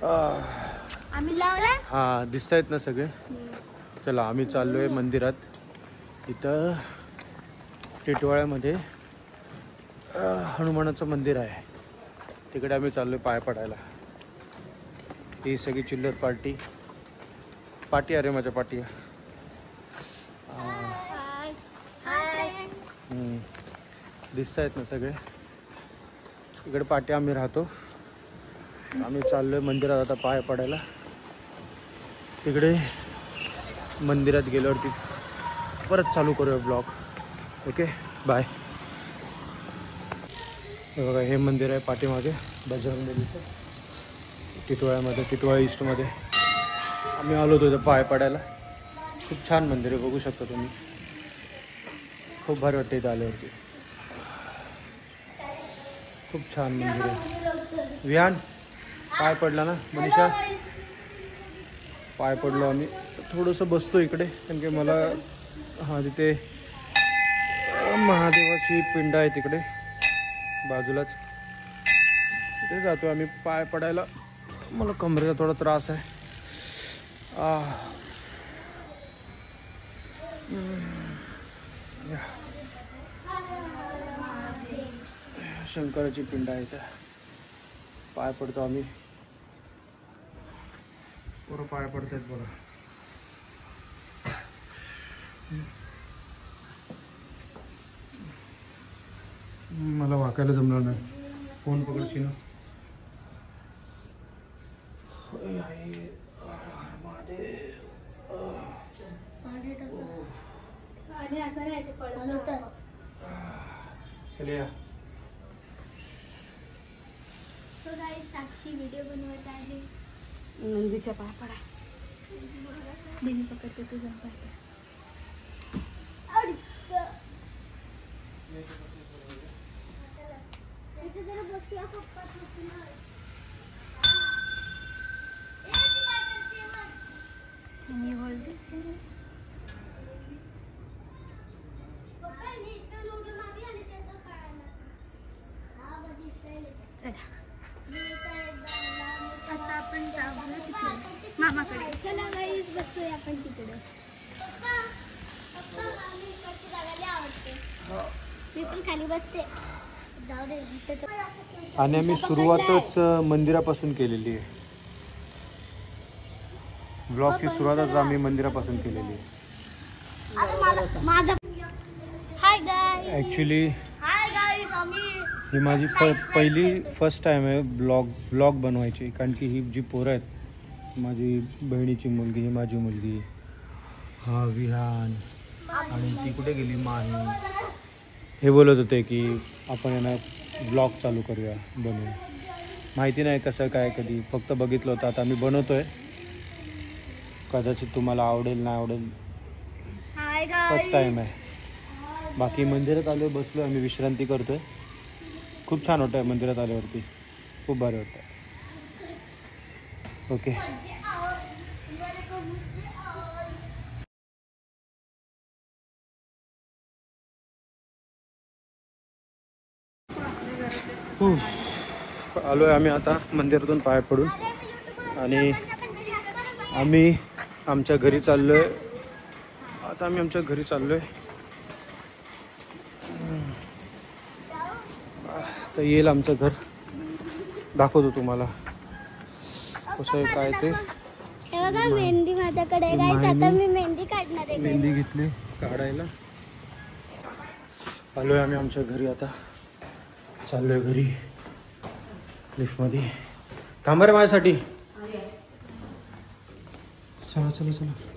आम्ही लावला. हा दिसतायत ना सगळे. चला आम्ही चाललोय मंदिरात. इथं टिटवाळ्यामध्ये हनुमानाचं मंदिर आहे. तिकडे आम्ही चाललोय पाय पडायला. ही सगळी चिल्लर पार्टी अरे माझ्या पार्टी. दिसतायत ना सगळे. इकडे पाठी आम्ही राहतो. आम्ही चाललोय मंदिरात आता पाय पडायला. तिकडे मंदिरात गेल्यावरती परत चालू करूया ब्लॉग. Okay bye. हे बघा हे मंदिर आहे पाठीमागे बजरंगबलीचं. टिटवाळ्यामध्ये टिटवाळा ईस्टमध्ये आम्ही आलो होतो पाय पडायला. खूप छान मंदिर आहे बघू शकता तुम्ही. खूप भारी वाटते इथं आल्यावरती. खूप छान मंदिर आहे. विहान पाय पडला ना मनीषा. पाय पडलो आम्ही. थोडंसं बसतो इकडे कारण की मला तिथे महादेवाची पिंड आहे तिकडे बाजूलाच. तिथे जातो आम्ही पाय पडायला. मला कमरेचा थोडा त्रास आहे. शंकराची पिंड आहे इथे. पाय पडतो आम्ही. पुरं पाय पडतात बघा. मला वाकायला जमणार नाही. फोन पकडची ना. साक्षी व्हिडिओ बनवत आहे. नंदीच्या पाय पडा. देवी पकडते तुझ्या पाय. आता आपण जाऊ तिकडे मामाकडे. चला गाईस बसूया आपण तिकडे. मी पण खाली बसते. जाऊ दे. आणि आम्ही सुरुवातच मंदिरापासून केलेली आहे. ब्लॉगची सुरुवातच आम्ही मंदिरापासून केलेली आहे. Hi guys. Actually hi guys. आम्ही ही माझी फर्स्ट टाइम आहे ब्लॉग बनवायची. कारण की ही जी पोरं आहेत माझी बहिणीची मुलगी, ही माझी मुलगी, हा विहान आणि ती कुठे गेली माही. हे बोलत होते की आपण यांना ब्लॉग चालू करूया बनवून. माहिती नाही कसं काय कधी. फक्त बघितलं होतं. आता आम्ही बनवतोय. कदाचित तुम्हाला आवडेल नाही आवडेल. फर्स्ट टाइम आहे. बाकी मंदिरात आलो बसलो आम्ही विश्रांती करतोय. खूप छान वाटतं मंदिरात आल्यावरती. खूप भारी वाटतं. ओके आलोय आम्ही आता मंदिरातून पाय पडून. आणि आम्ही आमच्या घरी चाललोय. आता आम्ही आमच्या घरी चाललोय. तर येईल आमचं घर. दाखवतो तुम्हाला कसं आहे काय ते. मेहंदी माझ्याकडे. आता मी मेहंदी काढणार आहे. मेहंदी घेतली काढायला. आलोय आम्ही आमच्या घरी. आता चाललोय घरी लिफ्टमध्ये. थांबा रे माझ्यासाठी. चला चला चला.